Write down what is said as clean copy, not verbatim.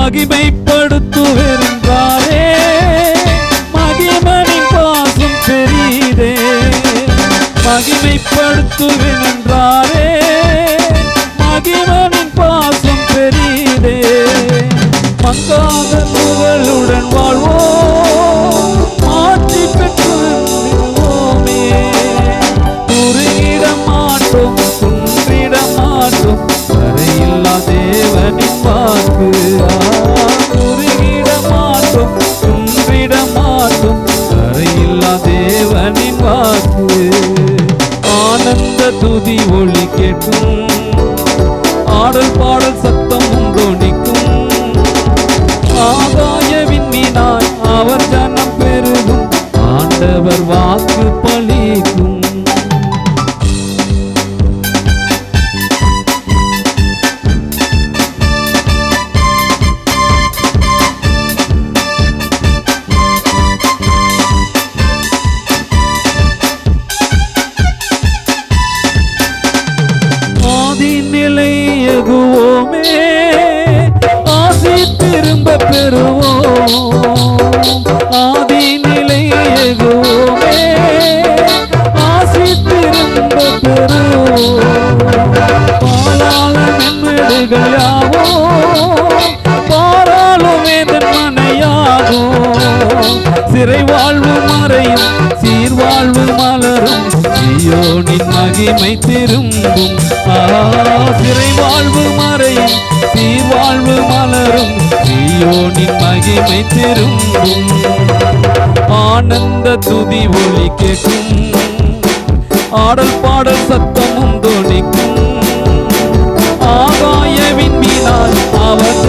மகிமைப்படுத்துவேன் என்றாரே, மகிமனின் பாசம் பெரிதே. மகிமைப்படுத்துவேன் என்றாரே, மகிமனின் பாசம் பெரிதே. மங்காத புகழுடன் வாழ்வோம், மாற்றி பெற்றுவோமே. குறுகிட மாட்டோம், குன்றிட மாட்டோம், வரையில்லா தேவனின் வாக்கு. குறுகிட மாட்டோம், குன்றிட மாட்டோம், வரையில்லா தேவனின் வாக்கு. ஆனந்த துதி ஒளி கேட்கும், ஆடல் பாடல் சத்தம் தொனிக்கும். ஆகாய விண்மீனாய் அவர் ஜனம் பெருகும், ஆண்டவர் வாக்கு பலிக்கும். நிலையகுவோமே, ஆசி திரும்ப பெறுவோம். ஆதி நிலையகுவோமே, ஆசி திரும்ப பெறுவோம். பாலாள நன்மேடுகள் யாவோ, பாராளுமே தன்மனையாகும். சிறை வாழ்வு மறையும், சீர்வாழ்வு மலரும், சீயோனின் மகிமை திரும்பும். சிறை வாழ்வு மறையும், சீர்வாழ்வு மலரும், சீயோனின் மகிமை திரும்பும். ஆனந்த துதி ஒலி கேட்கும், ஆடல் பாடல் சத்தமும் தொனிக்கும். ஆகாய விண்மீனாய் அவர்